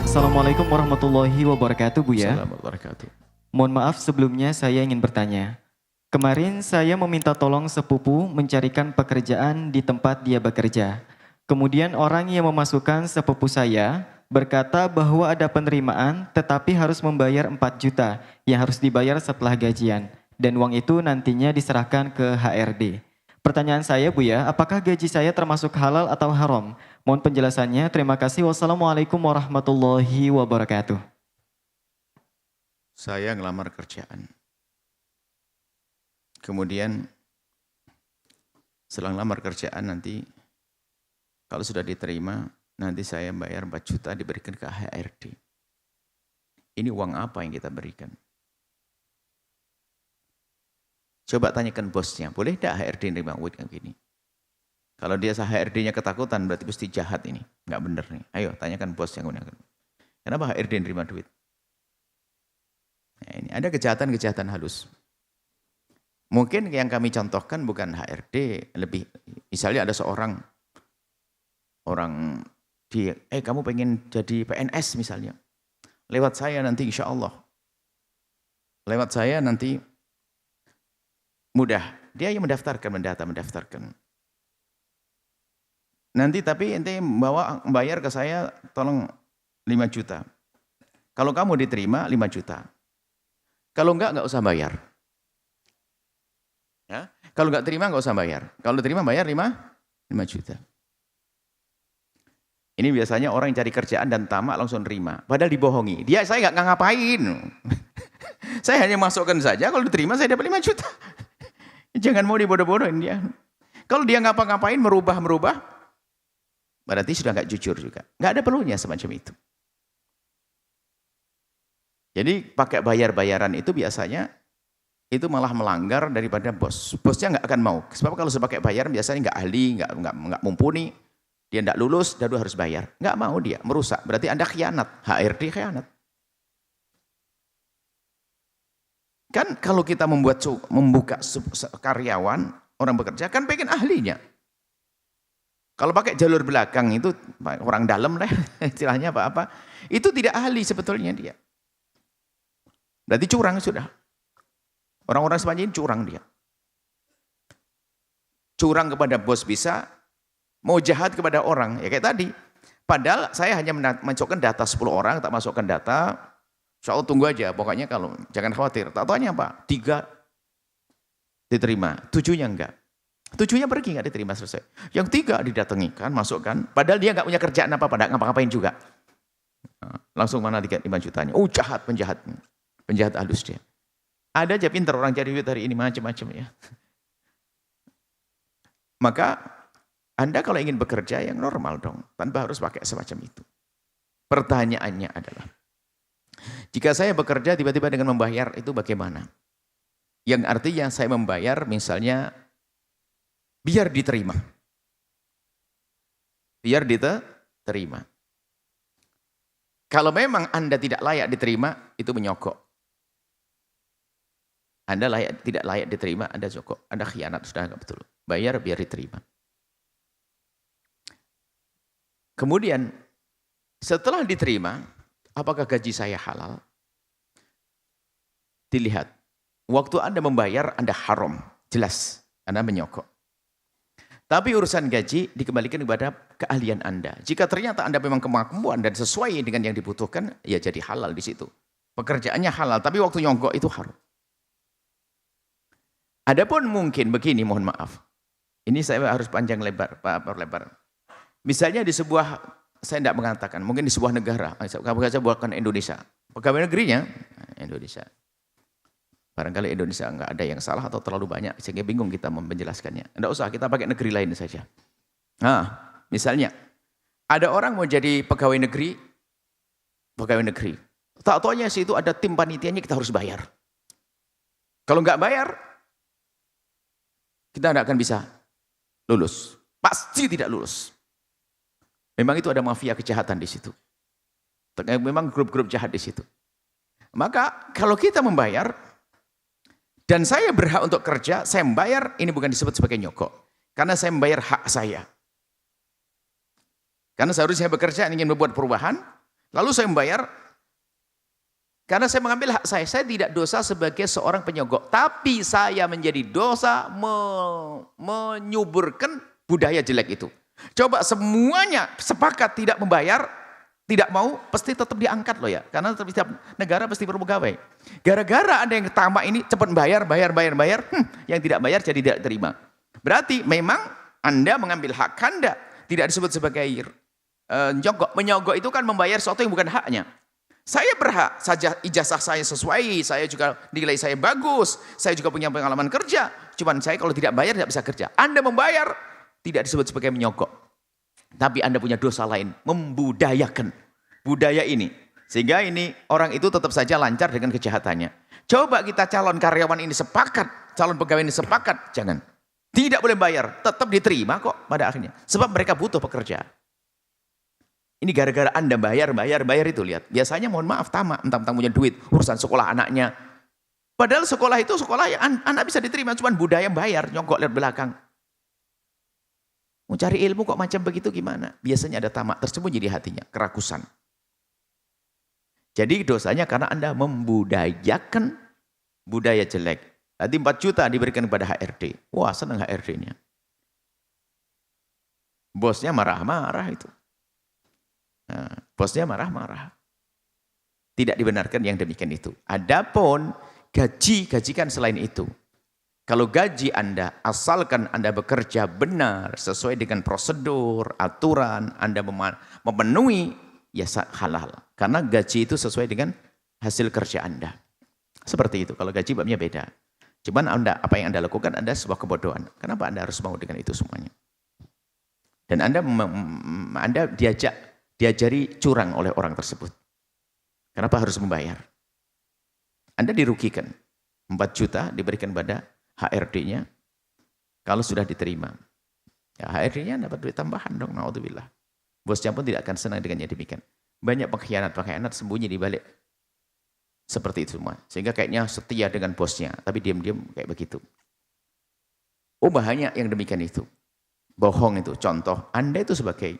Assalamualaikum warahmatullahi wabarakatuh, Buya. Assalamualaikum warahmatullahi wabarakatuh. Mohon maaf sebelumnya saya ingin bertanya. Kemarin saya meminta tolong sepupu mencarikan pekerjaan di tempat dia bekerja. Kemudian orang yang memasukkan sepupu saya berkata bahwa ada penerimaan tetapi harus membayar 4 juta yang harus dibayar setelah gajian. Dan uang itu nantinya diserahkan ke HRD. Pertanyaan saya, Buya, apakah gaji saya termasuk halal atau haram? Mohon penjelasannya. Terima kasih. Wassalamualaikum warahmatullahi wabarakatuh. Saya ngelamar kerjaan. Kemudian setelah ngelamar kerjaan nanti kalau sudah diterima, nanti saya bayar 4 juta diberikan ke HRD. Ini uang apa yang kita berikan? Coba tanyakan bosnya, boleh tidak HRD nerima uang kayak gini? Kalau dia HRD-nya ketakutan, berarti pasti jahat ini. Enggak benar nih. Ayo tanyakan bos yang gunakan. Kenapa HRD nerima duit? Nah, ini ada kejahatan-kejahatan halus. Mungkin yang kami contohkan bukan HRD, lebih misalnya ada seorang orang dia, kamu pengen jadi PNS misalnya. Lewat saya nanti insya Allah. Lewat saya nanti mudah. Dia yang mendaftarkan. Nanti tapi ente bayar ke saya tolong 5 juta. Kalau kamu diterima 5 juta. Kalau enggak usah bayar. Ya? Kalau enggak terima enggak usah bayar. Kalau terima bayar 5 juta. Ini biasanya orang yang cari kerjaan dan tamak langsung terima. Padahal dibohongi. Saya enggak ngapain. Saya hanya masukkan saja, kalau diterima saya dapat 5 juta. Jangan mau dibodoh-bodohin dia. Kalau dia ngapa-ngapain merubah, berarti sudah enggak jujur juga. Enggak ada perlunya semacam itu. Jadi pakai bayar-bayaran itu biasanya itu malah melanggar daripada bos. Bosnya nggak akan mau. Sebab kalau pakai bayar biasanya nggak ahli, nggak mumpuni, dia nggak lulus, dadu harus bayar. Nggak mau dia, merusak. Berarti Anda khianat, HRD khianat. Kan kalau kita membuka karyawan, orang bekerja kan pengen ahlinya. Kalau pakai jalur belakang itu orang dalam lah, istilahnya apa-apa, itu tidak ahli sebetulnya dia. Berarti curang sudah. Orang-orang sepanjang ini curang dia. Curang kepada bos bisa, mau jahat kepada orang, ya kayak tadi. Padahal saya hanya masukkan data 10 orang, tak masukkan data, insya Allah tunggu aja, pokoknya kalau jangan khawatir. Tak tanya apa, 3 diterima, 7-nya enggak. 7-nya pergi enggak diterima selesai. Yang 3 didatangikan, masukkan, padahal dia enggak punya kerjaan apa-apa, enggak ngapa-ngapain juga. Langsung mana 5 jutanya. Oh jahat, penjahat halus dia. Ada aja pintar orang cari duit hari ini macam-macam ya. Maka Anda kalau ingin bekerja yang normal dong, tanpa harus pakai semacam itu. Pertanyaannya adalah, jika saya bekerja tiba-tiba dengan membayar itu bagaimana? Yang artinya saya membayar misalnya biar diterima. Biar diterima. Kalau memang Anda tidak layak diterima, itu menyogok. Anda tidak layak diterima, Anda jokok, Anda khianat, sudah enggak betul. Bayar biar diterima. Kemudian setelah diterima, apakah gaji saya halal? Dilihat. Waktu Anda membayar, Anda haram, jelas, Anda menyokok. Tapi urusan gaji dikembalikan kepada keahlian Anda. Jika ternyata Anda memang kemampuan dan sesuai dengan yang dibutuhkan, ya jadi halal di situ. Pekerjaannya halal, tapi waktu nyogok itu haram. Adapun mungkin begini, mohon maaf. Ini saya harus panjang lebar. Misalnya di sebuah, saya tidak mengatakan, mungkin di sebuah negara, saya bukan Indonesia. Pegawai negerinya, Indonesia. Barangkali Indonesia enggak ada yang salah atau terlalu banyak, sehingga bingung kita menjelaskannya. Tidak usah, kita pakai negeri lain saja. Nah, misalnya, ada orang mau jadi pegawai negeri. Tak taunya situ ada tim panitianya, kita harus bayar. Kalau enggak bayar, kita tidak akan bisa lulus. Pasti tidak lulus. Memang itu ada mafia kejahatan di situ. Memang grup-grup jahat di situ. Maka kalau kita membayar, dan saya berhak untuk kerja, saya membayar, ini bukan disebut sebagai nyogok. Karena saya membayar hak saya. Karena seharusnya saya bekerja ingin membuat perubahan, Lalu saya membayar, karena saya mengambil hak saya tidak dosa sebagai seorang penyogok. Tapi saya menjadi dosa menyuburkan budaya jelek itu. Coba semuanya sepakat tidak membayar, tidak mau, pasti tetap diangkat loh ya. Karena setiap negara pasti perlu pegawai. Gara-gara ada yang tamak ini cepat bayar, yang tidak bayar jadi tidak terima. Berarti memang Anda mengambil hak Anda, tidak disebut sebagai nyogok. Menyogok itu kan membayar sesuatu yang bukan haknya. Saya berhak saja, ijazah saya sesuai, saya juga nilai saya bagus, saya juga punya pengalaman kerja. Cuman saya kalau tidak bayar tidak bisa kerja. Anda membayar, tidak disebut sebagai menyogok. Tapi Anda punya dosa lain, membudayakan budaya ini. Sehingga ini orang itu tetap saja lancar dengan kejahatannya. Coba kita calon karyawan ini sepakat, calon pegawai ini sepakat, jangan. Tidak boleh bayar, tetap diterima kok pada akhirnya. Sebab mereka butuh pekerja. Ini gara-gara Anda bayar itu, lihat. Biasanya mohon maaf tamak, entah-entah punya duit, urusan sekolah anaknya. Padahal sekolah itu sekolah yang anak bisa diterima, cuman budaya bayar, nyogok lihat belakang. Mau cari ilmu kok macam begitu gimana? Biasanya ada tamak tersembunyi di hatinya, kerakusan. Jadi dosanya karena Anda membudayakan budaya jelek. Tadi 4 juta diberikan kepada HRD. Wah, senang HRD-nya. Bosnya marah-marah itu. Nah, bosnya marah-marah. Tidak dibenarkan yang demikian itu. Adapun gajikan selain itu. Kalau gaji Anda, asalkan Anda bekerja benar, sesuai dengan prosedur, aturan, Anda memenuhi, ya halal. Karena gaji itu sesuai dengan hasil kerja Anda. Seperti itu, kalau gaji babnya beda. Cuman apa yang Anda lakukan, Anda sebuah kebodohan. Kenapa Anda harus mau dengan itu semuanya? Dan Anda diajari curang oleh orang tersebut. Kenapa harus membayar? Anda dirugikan. 4 juta diberikan pada HRD-nya. Kalau sudah diterima. Ya, HRD-nya dapat duit tambahan dong. Naudzubillah. Bosnya pun tidak akan senang dengannya demikian. Banyak pengkhianat sembunyi di balik seperti itu semua. Sehingga kayaknya setia dengan bosnya. Tapi diam-diam kayak begitu. Oh, bahaya yang demikian itu. Bohong itu. Contoh, Anda itu sebagai